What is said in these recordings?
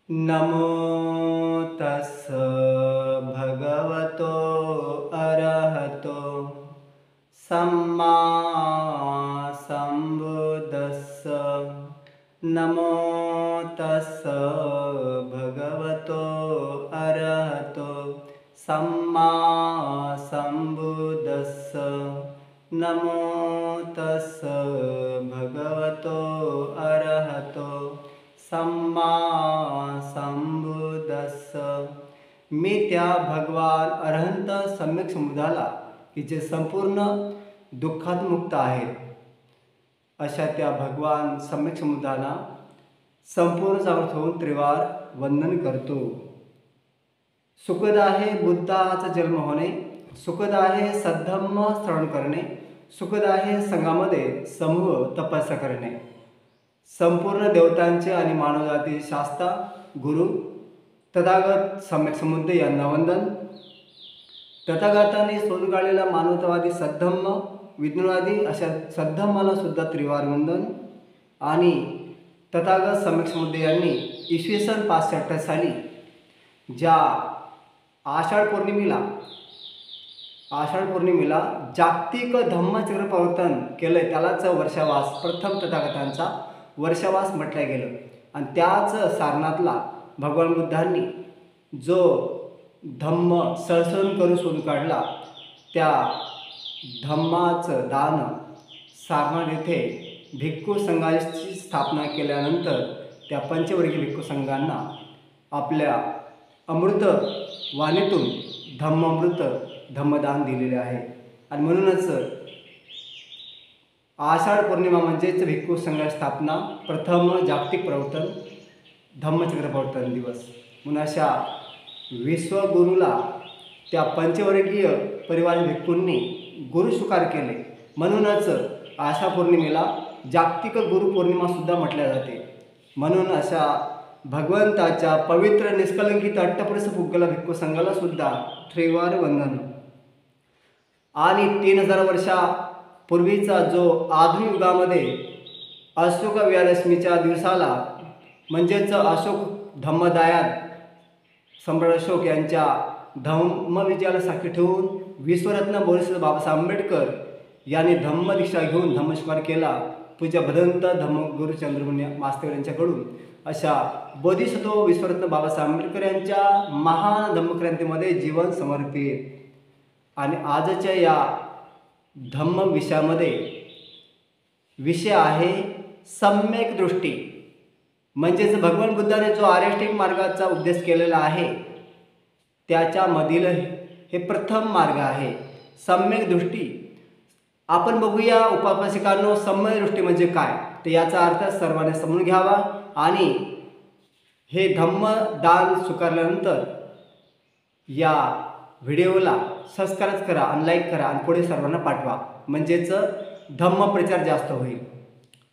नमो तस्स भगवतो अरहतो सम्मा संबुद्दस्स। नमो तस्स भगवतो अरहतो सम्मा संबुद्दस्स। नमो तस्स भगवतो अरहतो सम्मा संबुद्दस्स। मी त्या भगवान अरहंत सम्यक समुदाला की जे संपूर्ण दुःखात मुक्त आहेत अशा त्या भगवान सम्यक समुदाला संपूर्ण जागृत होऊन त्रिवार वंदन करतो। सुखद आहे बुद्धाचा जन्म होणे, सुखद आहे सद्धम्म श्रवण करणे, सुखद आहे संघामध्ये समूह तपस्या करणे। संपूर्ण देवतांचे आणि मानवजाती शास्ता गुरु तथागत सम्यक समुद्र यांना वंदन। तथागताने शोध काढलेला मानवतावादी सद्धम्म विज्ञानवादी अशा सद्धम्माला सुद्धा त्रिवार वंदन। आणि तथागत सम्यक समुद्र यांनी इसवी सन 568 साली ज्या आषाढ पौर्णिमेला जागतिक धम्मचक्र प्रवर्तन केलं त्यालाच वर्षावास प्रथम तथागतांचा वर्षावास म्हटलं गेलं। आणि त्याच सारनाथला भगवान बुद्धांनी जो धम्म संशोधन करून शोधून काढला त्या धम्माचं दान सारनाथ येथे भिक्खू संघाची स्थापना केल्यानंतर त्या पंचवर्गीय भिक्खू संघांना आपल्या अमृत वाणीतून धम्मामृत धम्मदान दिलेले आहे। आणि म्हणूनच आषाढ पौर्णिमा म्हणजेच भिक्खू संघाची स्थापना प्रथम जागतिक प्रवर्तन धम्मचक्र प्रवर्तन दिवस म्हणून अशा विश्वगुरूला त्या पंचवर्गीय परिवार भिक्खूंनी गुरु स्वीकार केले। म्हणूनच आषाढ पौर्णिमेला जागतिक गुरु पौर्णिमा सुद्धा म्हटल्या जाते। म्हणून अशा भगवंताच्या पवित्र निष्कलंकित अट्टपरिस पुग्गल भिक्खू संघाला सुद्धा त्रिवार वंदन। आणि 3000 वर्षापूर्वीचा जो आधुनिक युगामध्ये अशोक विजयादशमीच्या दिवसाला म्हणजेच अशोक धम्मदायात सम्राट अशोक यांच्या धम्मविजयाला साक्षी ठेवून विश्वरत्न बोरीसर बाबासाहेब आंबेडकर यांनी धम्मदीक्षा घेऊन धम्मस्वीकार केला पूज्य भदंत धम्मगुरू चंद्रमुनी मास्तर यांच्याकडून। अशा बोधिसत्व विश्वरत्न बाबासाहेब आंबेडकर यांच्या महान धम्मक्रांतीमध्ये जीवन समर्पित। आणि आजच्या या धम्म विषयामध्ये विषय आहे सम्यक दृष्टी। म्हणजेच भगवान बुद्धाने जो आर्यष्टिक मार्गाचा उपदेश केलेला आहे त्याच्यामधील हे प्रथम मार्ग आहे सम्यक दृष्टी। आपण बघूया उपासकांनो सम्यक दृष्टी म्हणजे काय तर याचा अर्थ सर्वांनी समजून घ्यावा। आणि हे धम्मदान स्वीकारल्यानंतर या व्हिडिओला सबस्क्राईब करा आणि लाईक करा आणि पुढे सर्वांना पाठवा म्हणजेच धम्म प्रचार जास्त होईल।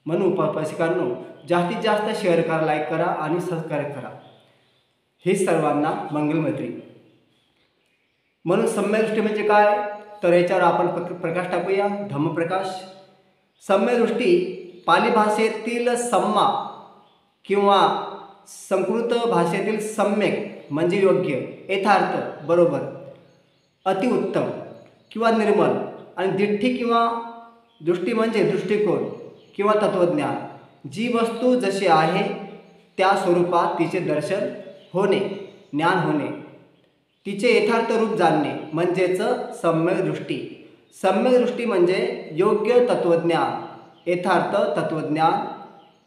म्हणून उपासकांनो जास्तीत जास्त शेअर करा, लाईक करा आणि सबस्क्राईब करा, हे सर्वांना मंगलमैत्री। म्हणून सम्यक दृष्टी म्हणजे काय तर याच्यावर आपण प्रकाश टाकूया धम्मप्रकाश। सम्यक दृष्टी पाली भाषेतील सम्मा किंवा संस्कृत भाषेतील सम्यक म्हणजे योग्य, यथार्थ, बरोबर, अतिउत्तम किंवा निर्मल। आणि दिठ्ठी किंवा दृष्टी म्हणजे दृष्टिकोन किंवा तत्वज्ञान। जी वस्तू जशी आहे त्या स्वरूपात तिचे दर्शन होणे, ज्ञान होणे, तिचे यथार्थ रूप जाणणे म्हणजेच सम्यक दृष्टी। सम्यक दृष्टी म्हणजे योग्य तत्वज्ञान, यथार्थ तत्वज्ञान,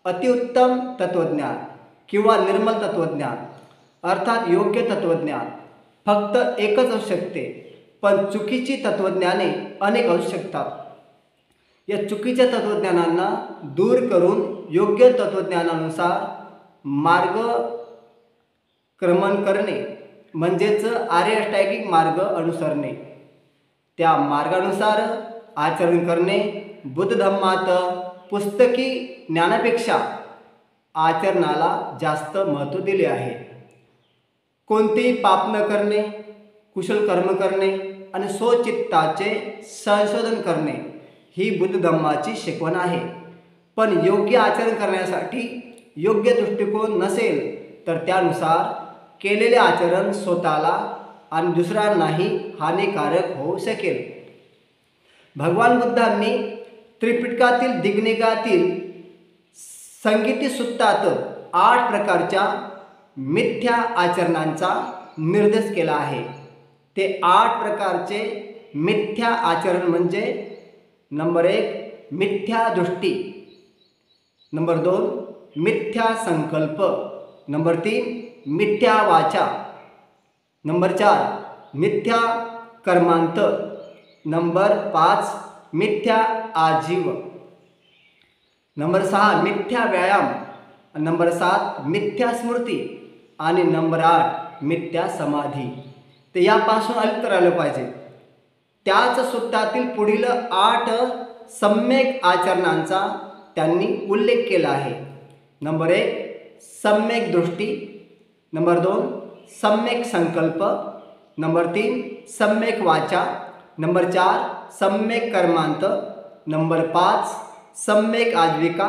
अतिउत्तम तत्वज्ञान किंवा निर्मल तत्वज्ञान। अर्थात योग्य तत्वज्ञान फक्त एकच असू शकते पण चुकीची तत्वज्ञाने अनेक असू शकतात। या चुकीच्या तत्वज्ञानांना दूर करून योग्य तत्वज्ञानानुसार मार्गक्रमण करणे म्हणजेच आर्य मार्ग अनुसरणे, त्या मार्गानुसार आचरण करणे। बुद्ध धम्मात पुस्तकी ज्ञानापेक्षा आचरणाला जास्त महत्त्व दिले आहे। कोणतेही पाप न करणे, कुशल कर्म करणे आणि स्वचित्ताचे संशोधन करणे ही बुद्ध धम्माची शिकवण आहे। पण योग्य आचरण करण्यासाठी योग्य दृष्टिकोन नसेल तर त्यानुसार केलेले आचरण स्वतःला आणि दुसऱ्यांनाही हानिकारक होऊ शकेल. भगवान बुद्धांनी त्रिपिटकातील दिग्निगातील संगीती सुत्तात 8 प्रकारच्या मिथ्या आचरणांचा निर्देश केला आहे. ते 8 प्रकारचे मिथ्या आचरण म्हणजे नंबर 1 मिथ्या दृष्टी, नंबर 2 मिथ्या संकल्प, नंबर 3 मिथ्या वाचा, नंबर 4 मिथ्या कर्मांत, नंबर 5 मिथ्या आजीव, नंबर 6 मिथ्या व्यायाम, नंबर 7 मिथ्या स्मृती आणि नंबर 8 मिथ्या समाधी. ते यापासून अलिप्त राहिलं पाहिजे. त्याच सूत्रातील पुढील 8 सम्यक आचरणांचा त्यांनी उल्लेख केला आहे. नंबर 1 सम्यक दृष्टी, नंबर 2 सम्यक संकल्प, नंबर 3 सम्यक वाचा, नंबर 4 सम्यक कर्मांत, नंबर 5 सम्यक आजीविका,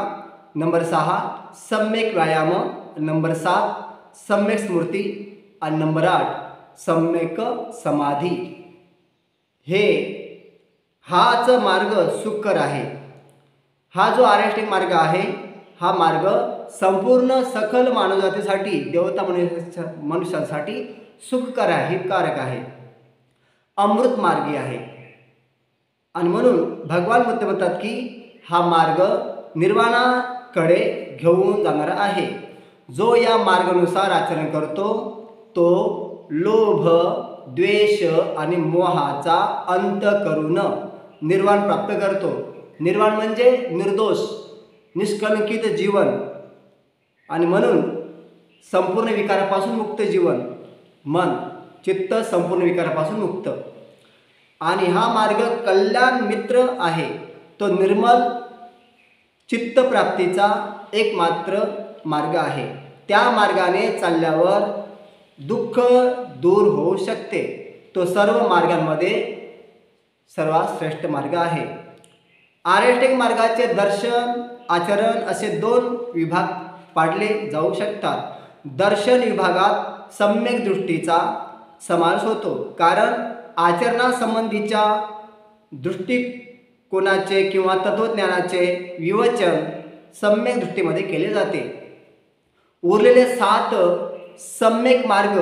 नंबर 6 सम्यक व्यायाम, नंबर 7 सम्यक स्मृती आणि नंबर 8 सम्यक समाधी. हाच मार्ग सुकर आहे. हा जो आर्यष्टिक मार्ग आहे हा मार्ग संपूर्ण सकल मानवजातीसाठी, देवता मनुष्यांसाठी सुखकर आहे, हितकारक आहे, अमृत मार्गी आहे. आणि म्हणून भगवान बुद्ध म्हणतात की हा मार्ग निर्वाणाकडे घेऊन जाणारा आहे. जो या मार्गानुसार आचरण करतो तो लोभ, द्वेष आणि मोहाचा अंत करून निर्वाण प्राप्त करतो. निर्वाण म्हणजे निर्दोष निष्कलंकित जीवन आणि म्हणून संपूर्ण विकारापासून मुक्त जीवन, मन चित्त संपूर्ण विकारापासून मुक्त. आणि हा मार्ग कल्याण मित्र आहे. तो निर्मल चित्तप्राप्तीचा एकमात्र मार्ग आहे. त्या मार्गाने चालल्यावर दुःख दूर होऊ शकते. तो सर्व मार्गांमध्ये सर्वात श्रेष्ठ मार्ग आहे. आर्यष्टिक मार्गाचे दर्शन आचरण असे 2 विभाग पाडले जाऊ शकतात. दर्शन विभागात सम्यक दृष्टीचा समावेश होतो, कारण आचरणासंबंधीच्या दृष्टिकोनाचे किंवा तत्त्वज्ञानाचे विवेचन सम्यक दृष्टीमध्ये केले जाते. उरलेले 7 सम्यक मार्ग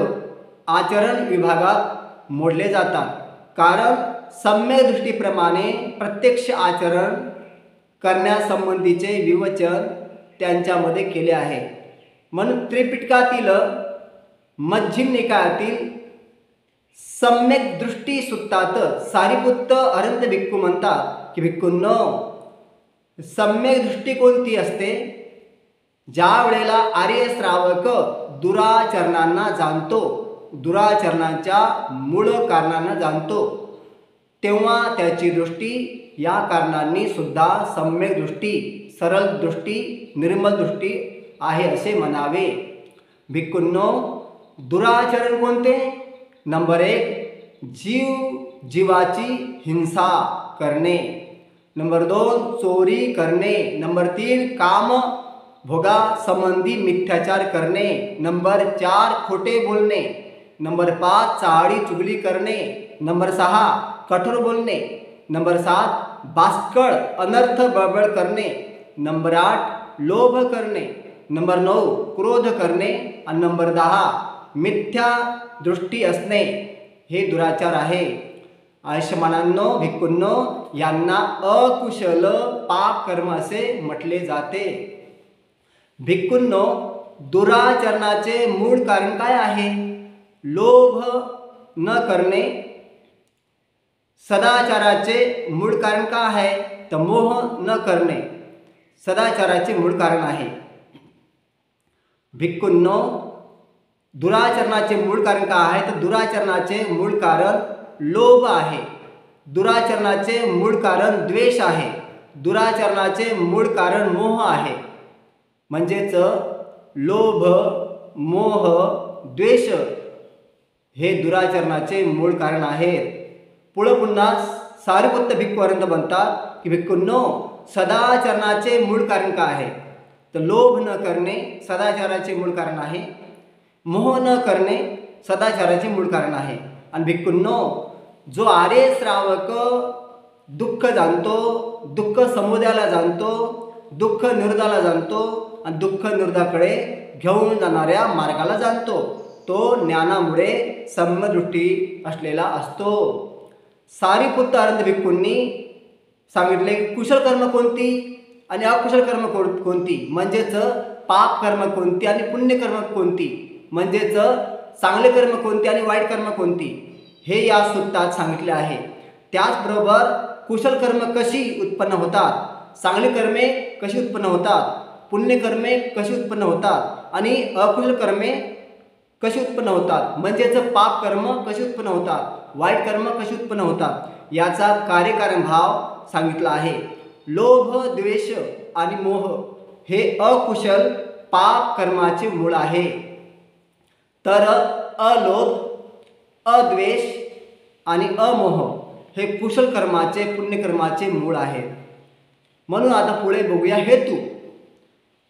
आचरण विभागात मोडले जातात, कारण सम्यक दृष्टीप्रमाणे प्रत्यक्ष आचरण करण्यासंबंधीचे विवेचन त्यांच्यामध्ये केले आहे. म्हणून त्रिपिटकातील मध्यम निकायातील सम्यक दृष्टी सुत्तात सारिपुत्त अरंत भिक्खू म्हणतात की भिक्खूंनो, सम्यक दृष्टी कोणती असते? ज्या वेळेला आर्य श्रावक दुराचरणांना जाणतो, दुराचरणांच्या मूळ कारणांना जाणतो, तेव्हा त्याची दृष्टी या कारणांनी सुद्धा सम्यक दृष्टी, सरळ दृष्टी, निर्मल दृष्टी आहे असे म्हणावे. भिक्खूंनो, दुराचरण कोणते? नंबर 1 जीवाची हिंसा करणे, नंबर 2 चोरी करणे, नंबर 3 काम भोगा संबंधी मिथ्याचार करणे, नंबर 4 खोटे बोलणे, नंबर 5 चाळी चुगली करणे, नंबर 6 कठोर बोलणे, नंबर 7 बास्कळ अनर्थ बळबळ करणे, नंबर 8 लोभ करणे, नंबर 9 क्रोध करणे आणि नंबर 10 मिथ्या दृष्टी असणे. हे दुराचार आहे. आयुष्यमानांनो, भिक्खूंनो, यांना अकुशल पाप कर्म असे म्हटले जाते. भिक्खूंनो, दुराचरणाचे मूळ कारण काय आहे? लोभ न करणे. सदाचाराचे मूळ कारण काय आहे? तर मोह न करणे सदाचाराचे मूळ कारण आहे. भिक्खूंनो, दुराचरणाचे मूळ कारण काय आहे? तर दुराचरणाचे मूळ कारण लोभ आहे. दुराचरणाचे मूळ कारण द्वेष आहे. दुराचरणाचे मूळ कारण मोह आहे. म्हणजेच लोभ, मोह, द्वेष हे दुराचरणाचे मूळ कारण आहेत. पुढे पुन्हा सारिपुत्त भिक्खू अरंत म्हणतात की भिक्खूंनो, सदाचरणाचे मूळ कारण काय आहे? तर लोभ न करणे सदाचाराचे मूळ कारण आहे. मोह न करणे सदाचाराचे मूळ कारण आहे. आणि भिक्खूंनो, जो आर्य श्रावक दुःख जाणतो, दुःख समुदायाला जाणतो, दुःख निरोधाला जाणतो आणि दुःख निरोधाकडे घेऊन जाणाऱ्या मार्गाला जाणतो, तो ज्ञानामुळे समदृष्टी असलेला असतो. सारीपुत्त आनंद भिक्खूंनी सांगितले कुशल कर्म कोणती आणि अकुशल कर्म कोणती, म्हणजेच पाप कर्म कोणती आणि पुण्यकर्म कोणती, म्हणजेच चांगले कर्म कोणते आणि वाईट कर्म कोणती, हे या सूत्रात सांगितले आहे. त्याचबरोबर कुशल कर्म कशी उत्पन्न होतात, चांगली कर्मे कशी उत्पन्न होतात, पुण्यकर्मे कशी उत्पन्न होतात आणि अकुशल कर्मे कशी उत्पन्न होतात, म्हणजेच पाप कर्म कशी उत्पन्न होतात, वाईट कर्म कशी उत्पन्न होतात, याचा कार्यकारण भाव सांगितला आहे. लोभ, द्वेष आणि मोह हे अकुशल पाप कर्माचे मूळ आहे. तर अलोभ, अद्वेष आणि अमोह हे कुशल कर्माचे, पुण्यकर्माचे मूळ आहेत. म्हणून आता पुढे बघूया हेतू.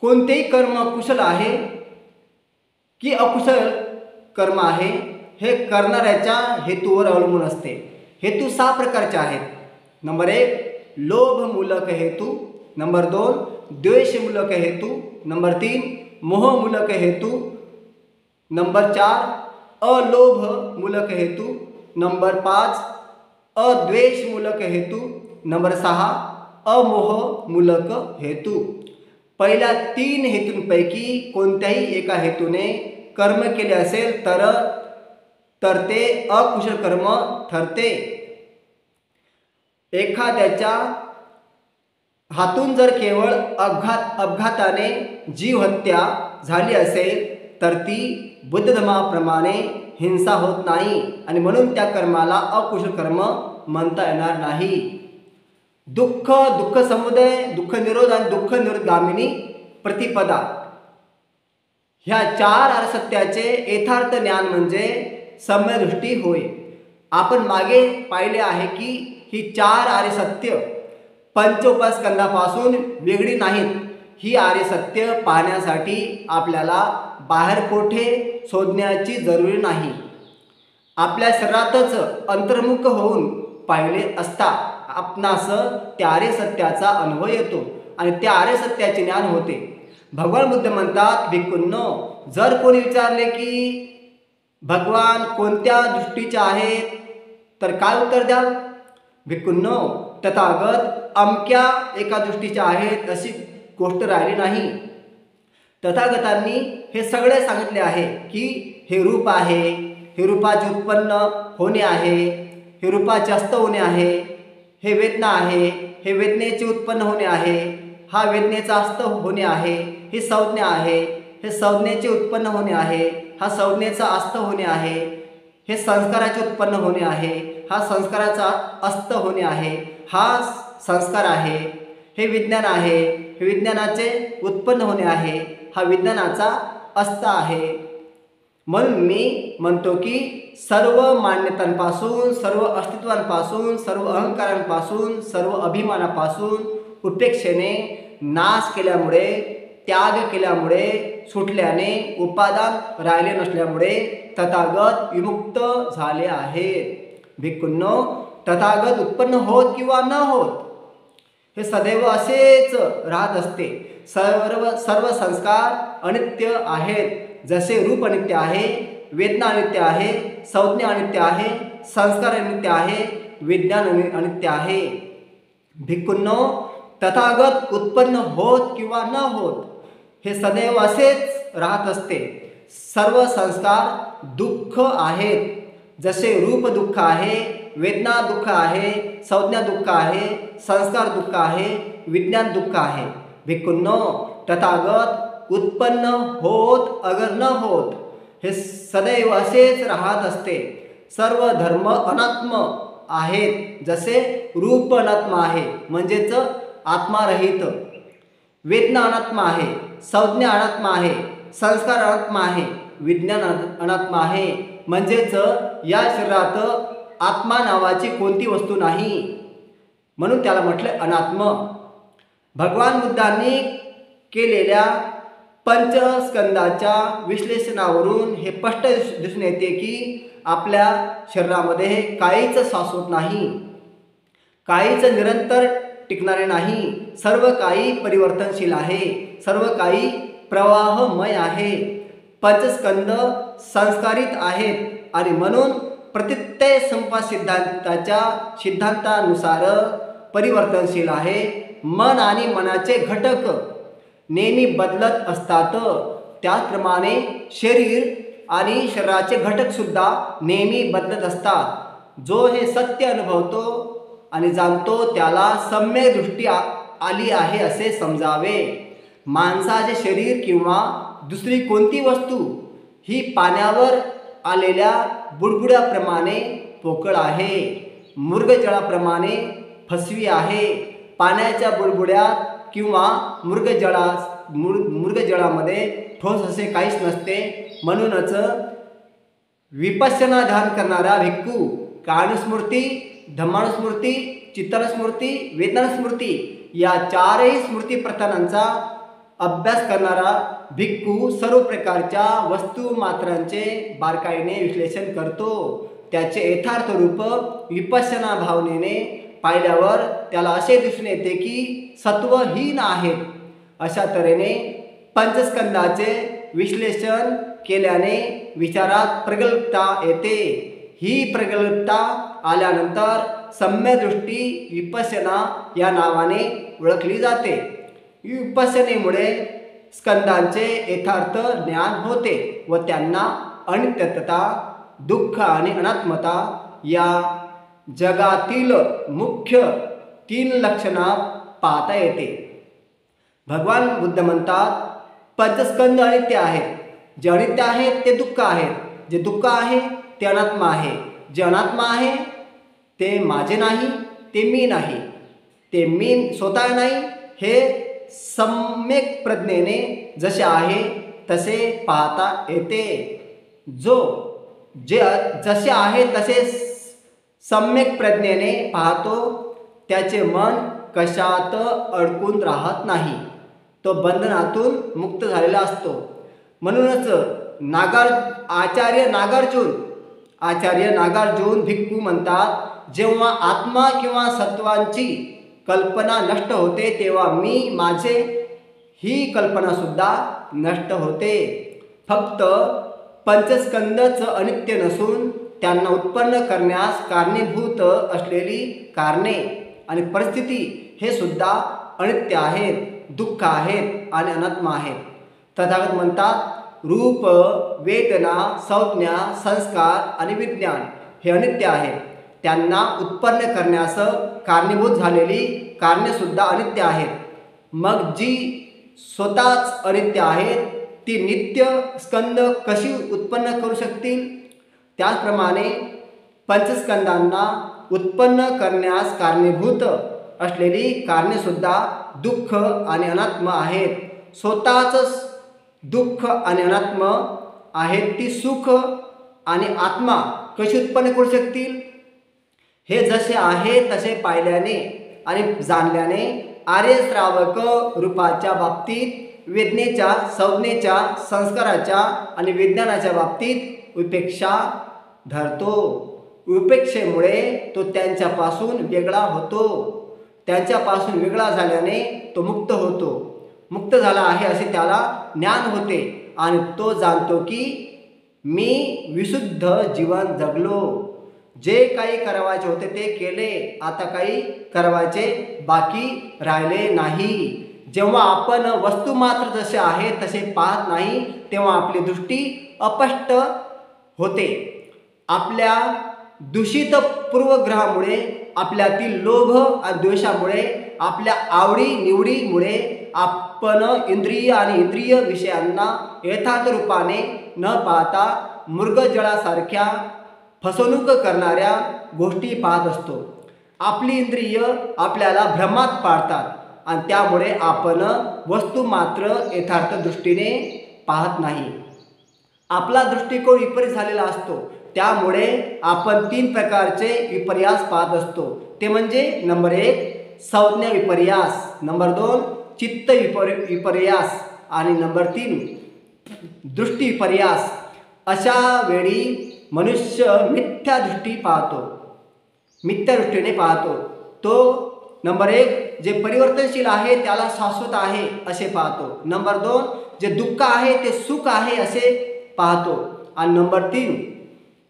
कोणतेही कर्म कुशल आहे की अकुशल कर्म आहे हे करणाऱ्याच्या हेतूवर अवलंबून असते. हेतू 6 प्रकारचे आहेत. नंबर 1 लोभमूलक हेतू, नंबर 2 द्वेषमूलक हेतू, नंबर 3 मोहमूलक हेतू, नंबर 4 अलोभमूलक हेतू, नंबर 5 अद्वेषमूलक हेतू, नंबर 6 अमोहमूलक हेतू. पहिल्या 3 हेतूंपैकी कोणत्याही एका हेतूने कर्म केले असेल तर ते अकुशल कर्म ठरते. एखाद्याच्या हातून जर केवळ अपघाताने जीव हत्या झाली असेल तर ती बुद्ध धर्माप्रमाणे हिंसा होत नाही आणि म्हणून त्या कर्माला अकुशल कर्म म्हणता येणार नाही. दुःख, दुःख समुदय, दुःख निरोध आणि दुःख निरोधगामिनी प्रतिपदा ह्या 4 आर्य सत्याचे यथार्थ ज्ञान म्हणजे सम्यदृष्टी होय. आपण मागे पाहिले आहे की ही 4 आर्य सत्य पंचोपस्कंदापासून वेगळी नाहीत. ही आर्य सत्य पाहण्यासाठी आपल्याला बाहेर कोठे शोधण्याची जरुरी नाही. आपल्या शरीरातच अंतर्मुख होऊन पाहिले असता आपणास त्या आर्य सत्याचा अनुभव येतो आणि त्या आर्य सत्याचे ज्ञान होते. भगवान बुद्ध म्हणतात, भिक्खूंनो, जर कोणी विचारले की भगवान कोणत्या दृष्टीचे आहेत तर काय उत्तर द्याल? भिक्खूंनो, तथागत अमक्या एका दृष्टीचे आहेत अशी गोष्ट राहिली नाही. तथागतांनी हे सगळे सांगितले आहे की हे रूप आहे, हे रूपाचे उत्पन्न होणे आहे, हे रूपाचे अस्त होणे आहे, हे वेदना आहे, हे वेदनेचे उत्पन्न होणे आहे, हा वेदनेचा अस्त होणे आहे, ही संज्ञा आहे, हे संज्ञेचे उत्पन्न होणे आहे, हा संज्ञेचा अस्त होणे आहे, हे संस्काराचे उत्पन्न होणे आहे, हा संस्काराचा अस्त होणे आहे, हा संस्कार आहे, हे विज्ञान आहे, हे विज्ञानाचे उत्पन्न होणे आहे, हा विज्ञानाचा अस्त आहे. म्हणून मी म्हणतो की सर्व मान्यतांपासून, सर्व अस्तित्वांपासून, सर्व अहंकारांपासून, सर्व अभिमानापासून उपेक्षेने नाश केल्यामुळे, त्याग केल्यामुळे, सुटल्याने, उपादान राहिले नसल्यामुळे तथागत विमुक्त झाले आहेत. भिक्खूंनो, तथागत उत्पन्न होत किंवा न होत हे सदैव असेच राहत असते. सर्व संस्कार अनित्य आहेत. जसे रूप अनित्य आहे, वेदना अनित्य आहे, संज्ञा अनित्य आहे, संस्कार अनित्य आहे, विज्ञान अनित्य आहे. भिक्खूंनो, तथागत उत्पन्न होत किंवा न होत हे सदैव असेच राहत असते. सर्व संस्कार दुःख आहेत. जसे रूप दुःख आहे, वेदना दुःख आहे, संज्ञा दुःख आहे, संस्कार दुःख आहे, विज्ञान दुःख आहे. भिक्खूंनो, तथागत उत्पन्न होत अगर न होत हे सदैव असेच राहत असते. सर्व धर्म अनात्म आहेत. जसे रूप अनात्म आहे म्हणजेच आत्मारहित, वेदना अनात्मा आहे, संज्ञा अनात्मा आहे, संस्कार अनात्मा आहे, विज्ञान अनात्मा आहे, म्हणजेच या शरीरात आत्मा नावाची कोणती वस्तू नाही, म्हणून त्याला म्हटलं अनात्म. भगवान बुद्धांनी केलेल्या पंचस्कंदाच्या विश्लेषणावरून हे स्पष्ट दिसून येते की आपल्या शरीरामध्ये काहीच शाश्वत नाही, काहीच निरंतर टिकणारे नाही, सर्व काही परिवर्तनशील आहे, सर्व काही प्रवाहमय आहे. पंचस्कंद संस्कारित आहेत आणि म्हणून प्रत्यय संपाद सिद्धांताच्या सिद्धांतानुसार परिवर्तनशील आहे. मन आणि मनाचे घटक नेहमी बदलत असतात, त्याचप्रमाणे शरीर आणि शरीराचे घटक सुद्धा नेहमी बदलत असतात. जो हे सत्य अनुभवतो आणि जाणतो त्याला सम्यक दृष्टी आली आहे असे समजावे. माणसाचे शरीर किंवा दुसरी कोणती वस्तू ही पाण्यावर आलेल्या बुडबुड्याप्रमाणे पोकळ आहे, मृगजळाप्रमाणे फसवी आहे. पाण्याच्या बुडबुड्यात किंवा मृगजळामध्ये ठोस असे काहीच नसते. म्हणूनच विपश्यना ध्यान करणारा भिक्खू कायानुस्मृती, धम्मानुस्मृती, चित्तानुस्मृती, वेदनानुस्मृती या चारही स्मृती प्रधानांचा अभ्यास करणारा भिक्खू सर्व प्रकारच्या वस्तू मात्रांचे बारकाईने विश्लेषण करतो. त्याचे यथार्थ रूप विपश्यना भावनेने पाहिल्यावर त्याला असे दिसून येते की सत्वहीन आहेत. अशा तऱ्हेने पंचस्कंदाचे विश्लेषण केल्याने विचारात प्रगल्भता येते. ही प्रगल्भता आल्यानंतर सम्यदृष्टी विपश्यना या नावाने ओळखली जाते. विपश्यनेमुळे स्कंदांचे यथार्थ ज्ञान होते व त्यांना अनित्यता, दुःख आणि अनात्मता या जगातील मुख्य 3 लक्षणा पाहता येते. भगवान बुद्ध म्हणतात पंचस्कंद अनित्य आहेत. जे अनित्य आहेत ते दुःख आहेत, जे दुःख आहे ते अनात्मा आहे, जे अनात्मा आहे ते माझे नाही, ते मी नाही, ते मी स्वतः नाही. हे सम्यक प्रज्ञेने जसे आहे तसे पाहता येते. जे जसे आहे तसे सम्यक प्रज्ञेने पाहतो त्याचे मन कशात अडकून राहत नाही, तो बंधनातून मुक्त झालेला असतो. म्हणूनच आचार्य नागार्जुन भिक्खू म्हणतात, जेव्हा आत्मा किंवा सत्वांची कल्पना नष्ट होते तेव्हा मी माझे ही कल्पना सुद्धा नष्ट होते. फक्त पंचस्कंदच अनित्य नसून त्यांना उत्पन्न करण्यास कारणीभूत असलेली कारणे आणि परिस्थिती हे सुद्धा अनित्य आहेत, दुःख आहेत आणि अनात्मा आहेत. तथागत म्हणतात रूप, वेदना, संज्ञा, संस्कार आणि विज्ञान हे अनित्य आहेत. त्यांना उत्पन्न करण्यास कारणीभूत झालेली कारणे सुद्धा अनित्य आहेत. मग जी स्वतःच अनित्य आहेत ती नित्य स्कंद कशी उत्पन्न करू शकतील? त्याचप्रमाणे पंचस्कंदांना उत्पन्न करण्यास कारणीभूत असलेली कारणे सुद्धा दुःख आणि अनात्म आहेत. स्वतःच दुःख आणि अनात्म आहेत ती सुख आणि आत्मा कशी उत्पन्न करू शकतील? हे जसे आहे तसे पाहिल्याने आणि जाणल्याने आर्य श्रावक रूपाच्या बाबतीत, वेदनेच्या, संज्ञेच्या, संस्काराच्या आणि विज्ञानाच्या बाबतीत उपेक्षा धरतो. उपेक्षेमुळे तो त्यांच्यापासून वेगळा होतो. त्यांच्यापासून वेगळा झाल्याने तो मुक्त होतो. मुक्त झाला आहे असे त्याला ज्ञान होते आणि तो जाणतो की मी विशुद्ध जीवन जगलो. जे काही करायचे होते ते केले, आता काही करायचे बाकी राहिले नाही. जेव्हा आपण वस्तू मात्र जसे आहे तसे पाहत नाही तेव्हा आपली दृष्टी अस्पष्ट होते. आपल्या दूषित पूर्वग्रहामुळे, आपल्यातील लोभ आणि द्वेषामुळे, आपल्या आवडी निवडीमुळे आपण इंद्रिय आणि इंद्रिय विषयांना यथार्थ रूपाने न पाहता मृगजळासारख्या फसवणूक करणाऱ्या गोष्टी पाहत असतो. आपली इंद्रिय आपल्याला भ्रमात पाडतात आणि त्यामुळे आपण वस्तू मात्र यथार्थ दृष्टीने पाहत नाही. आपला दृष्टिकोन विपरीत झालेला असतो. त्यामुळे आपण 3 प्रकारचे विपर्यास पाहत असतो. ते म्हणजे नंबर 1 संज्ञा विपर्यास, नंबर 2 चित्त विपर्यास आणि नंबर 3 दृष्टी पर्यास। अशा वेळी मनुष्य मिथ्या दृष्टी पाहतो, मिथ्या दृष्टीने पाहतो। तो नंबर 1 जे परिवर्तनशील आहे त्याला शाश्वत आहे असे पाहतो। नंबर 2 जे दुःख आहे ते सुख आहे असे पाहतो। आणि नंबर 3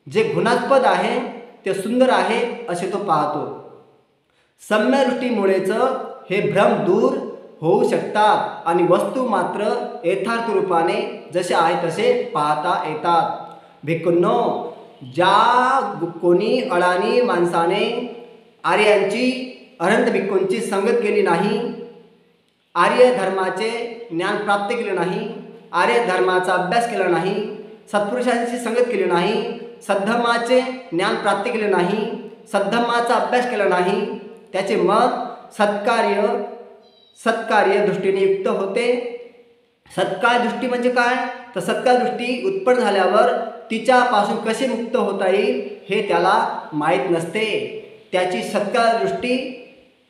जे गुणास्पद आहे ते सुंदर आहे असे तो पाहतो। सम्य दृष्टीमुळेच हे भ्रम दूर होऊ शकतात आणि वस्तू मात्र यथार्थ रूपाने जसे आहे तसे पाहता येतात। भिक्खूंनो, ज्या कोणी अडाणी माणसाने आर्यांची अनंत भिक्खूंची संगत केली नाही, आर्य धर्माचे ज्ञान प्राप्त केले नाही, आर्य धर्माचा अभ्यास केला नाही, सत्पुरुषांची संगत केली नाही, सद्धर्माचे ज्ञान प्राप्त केले नाही, सद्धर्माचा अभ्यास केला नाही, त्याचे मन सत्कार्य दृष्टीने युक्त होते। सत्कार्य दृष्टी म्हणजे काय? तर सत्कार्य दृष्टी उत्पन्न झाल्यावर तिच्यापासून कसे मुक्त होता येईल हे त्याला माहीत नसते। त्याची सत्कार्य दृष्टी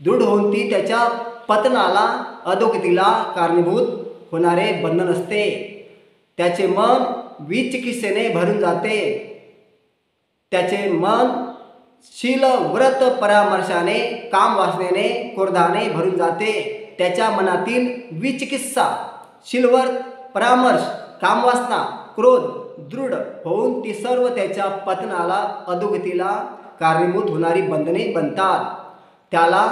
दृढ होऊन ती त्याच्या पतनाला अधोगतीला कारणीभूत होणारे बंधन असते। त्याचे मन विचिकित्सेने भरून जाते। त्याचे मन शील व्रत परामर्शाने काम वासनेने क्रोधाने भरून जाते। त्याच्या मनातील विचिकित्सा शीलव्रत परामर्श कामवासना क्रोध दृढ होऊन ती सर्व त्याच्या पतनाला अधोगतीला कारणीभूत होणारी बंधने बनतात। त्याला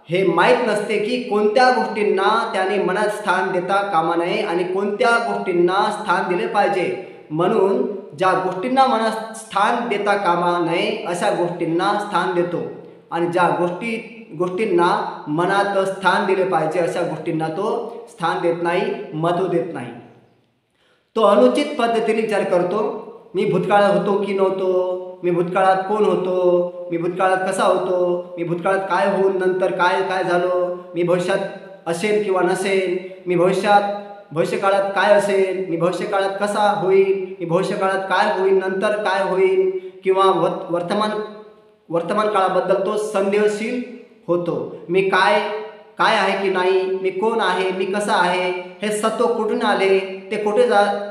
हे माहीत नसते की कोणत्या गोष्टींना त्याने मनात स्थान देता कामा नये आणि कोणत्या गोष्टींना स्थान दिले पाहिजे। म्हणून ज्या गोष्टींना मनात स्थान देता कामा नये अशा गोष्टींना स्थान देतो आणि ज्या गोष्टींना मनात स्थान दिले पाहिजे अशा गोष्टींना तो स्थान देत नाही, महत्त्व देत नाही। तो अनुचित पद्धतीने विचार करतो। मी भूतकाळात होतो की नव्हतो, मी भूतकाळात कोण होतो, मी भूतकाळात कसा होतो, मी भूतकाळात काय होऊन नंतर काय झालो, मी भविष्यात असेल किंवा नसेल, मी भविष्यकाळात काय असेल, मी भविष्यकाळात कसा होईल, मी भविष्यकाळात काय होईल, नंतर काय होईल, किंवा वर्तमान काळाबद्दल तो संदेहशील होतो। मी काय आहे की नाही, मी कोण आहे, मी कसा आहे, हे सत्व कुठून आले, ते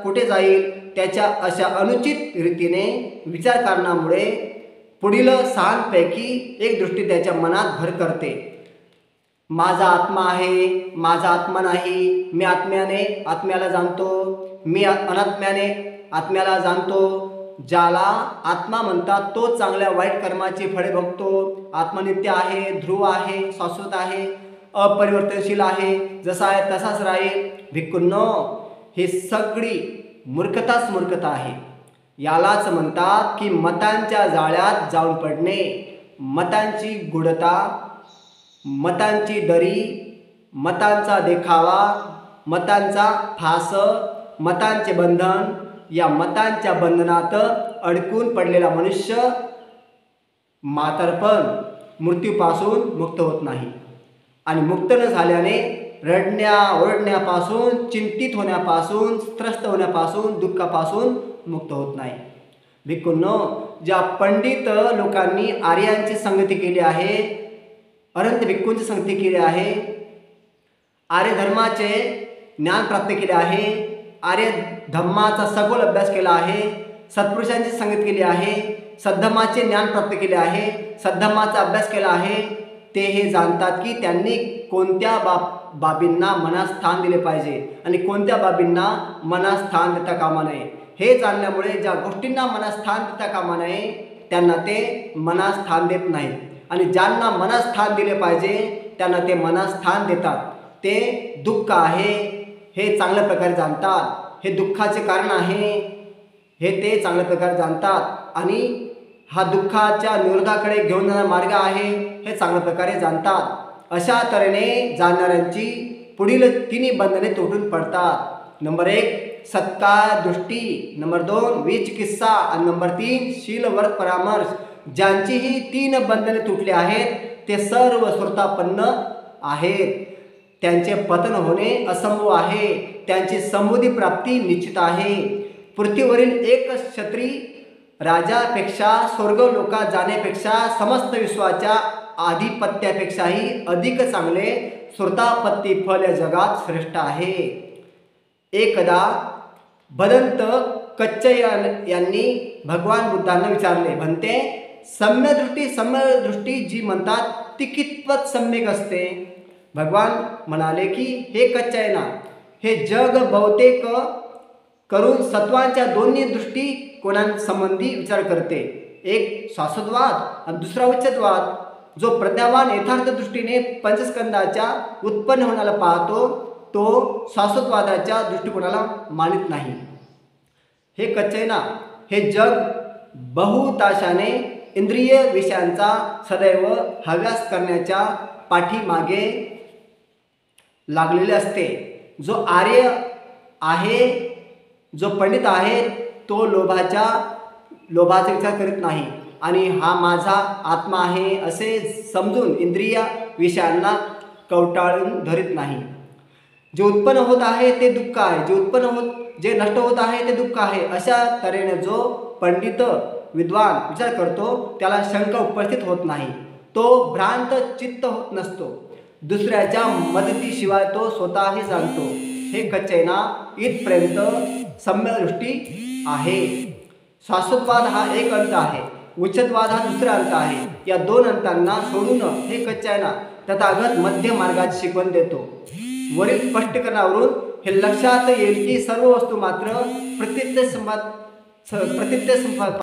कुठे जाईल, त्याच्या अशा अनुचित रीतीने विचार करण्यामुळे पुढील 6 पैकी एक दृष्टी त्याच्या मनात भर करते। माझा आत्मा आहे, माझा आत्मा नाही, मी आत्म्याला जाणतो, मी अनात्म्याने आत्म्याला जाणतो। ज्याला आत्मा म्हणतात तो चांगल्या वाईट कर्माची फळे भोगतो। आत्मनित्य आहे, ध्रुव आहे, शाश्वत आहे, अपरिवर्तनशील आहे, जसा आहे तसाच राहील। भिक्खूंनो, ही सगळी मूर्खता आहे। यालाच म्हणतात की मतांच्या जाळ्यात जाऊन पडणे। मतांची गूढता, मतांची दरी, मतांचा देखावा, मतांचा फास, मतांचे बंधन, या मतांच्या बंधनात अडकून पडलेला मनुष्य म्हातारपण मृत्यूपासून मुक्त होत नाही आणि मुक्त न झाल्याने रडण्या ओरडण्यापासून, चिंतित होण्यापासून, त्रस्त होण्यापासून, दुःखापासून मुक्त होत नाही। भिक्खूंनो, ज्या पंडित लोकांनी आर्यांची संगती केली आहे, अनंत भिक्खूंची संगती केली आहे, आर्य धर्माचे ज्ञान प्राप्त केले आहे, आर्य धम्माचा सखोल अभ्यास केला आहे, सत्पुरुषांची संगत केली आहे, सद्धम्माचे ज्ञान प्राप्त केले आहे, सद्धम्माचा अभ्यास केला आहे, ते हे जाणतात की त्यांनी कोणत्या बाबींना मनात स्थान दिले पाहिजे आणि कोणत्या बाबींना मनात स्थान देता कामा नये। हे जाणल्यामुळे ज्या गोष्टींना मनात स्थान देता कामा नये त्यांना ते मनात स्थान देत नाहीत आणि ज्यांना मनात स्थान दिले पाहिजे त्यांना ते मनात स्थान देतात। ते दुःख आहे हे चांगल्या प्रकारे जाणतात, हे दुःखाचे कारण आहे हे ते चांगल्या प्रकारे जाणतात आणि हा दुःखाच्या निरोधाकडे घेऊन जाणारा मार्ग आहे हे चांगल्या प्रकारे जाणतात। अशा तऱ्हेने जाणणाऱ्यांची पुढील 3 बंधने तुटून पडतात। नंबर 1 सत्कार दृष्टी, नंबर 2 विचिकित्सा आणि नंबर 3 शील व्रत परामर्श। ज्यांची ही 3 बंधने तुटली आहेत ते सर्व सुरतापन्न आहेत। त्यांचे पतन होणे असंभव आहे, त्यांची समृद्धी प्राप्ती निश्चित आहे। पृथ्वीवरील एक क्षत्री राजापेक्षा, स्वर्गलोकात जाण्यापेक्षा, समस्त विश्वाच्या आधिपत्यापेक्षाही अधिक चांगले सुरतापत्ती फल या जगात श्रेष्ठ आहे। एकदा भदंत यांनी भगवान बुद्धांना विचारले, म्हणते सम्यदृष्टी जी म्हणतात ती कितपत सम्यक असते? भगवान म्हणाले की हे कच्चायना, हे जग बहुतेक करून सत्वांच्या दोन्ही दृष्टिकोनांसंबंधी विचार करते. एक शाश्वतवाद आणि दुसरा उच्चतवाद. जो प्रज्ञावान यथार्थ दृष्टीने पंचस्कंदाच्या उत्पन्न होण्याला पाहतो तो शाश्वतवादाच्या दृष्टिकोनाला मानित नाही. हे कच्चैना, हे जग बहुताशाने इंद्रिय विषयांचा सदैव हव्यास करण्याच्या पाठीमागे लागलेले असते. जो आर्य आहे, जो पंडित आहे, तो लोभाचा विचार करीत नाही आणि हा माझा आत्मा आहे असे समजून इंद्रिय विषयांना कवटाळून धरत नाही. जे उत्पन्न होत आहे ते दुःख आहे, जे नष्ट होत आहे ते दुःख आहे. अशा तऱ्हेने जो पंडित विद्वान विचार करतो त्याला शंका उपस्थित होत नाही. तो भ्रांत चित्त होत नसतो. दुसऱ्याच्या मदतीशिवाय तो स्वतःही जाणतो. हे कच्चैना, इथपर्यंत सम्यदृष्टी आहे. शाश्वतवाद हा एक अंत आहे, उच्चतवाद हा दुसरा अंत आहे. या दोन अंतांना सोडून हे कच्चैना तथागत मध्य मार्गाची शिकवण देतो. वरील स्पष्टीकरणावरून हे लक्षात येईल की सर्व वस्तू मात्र प्रतीत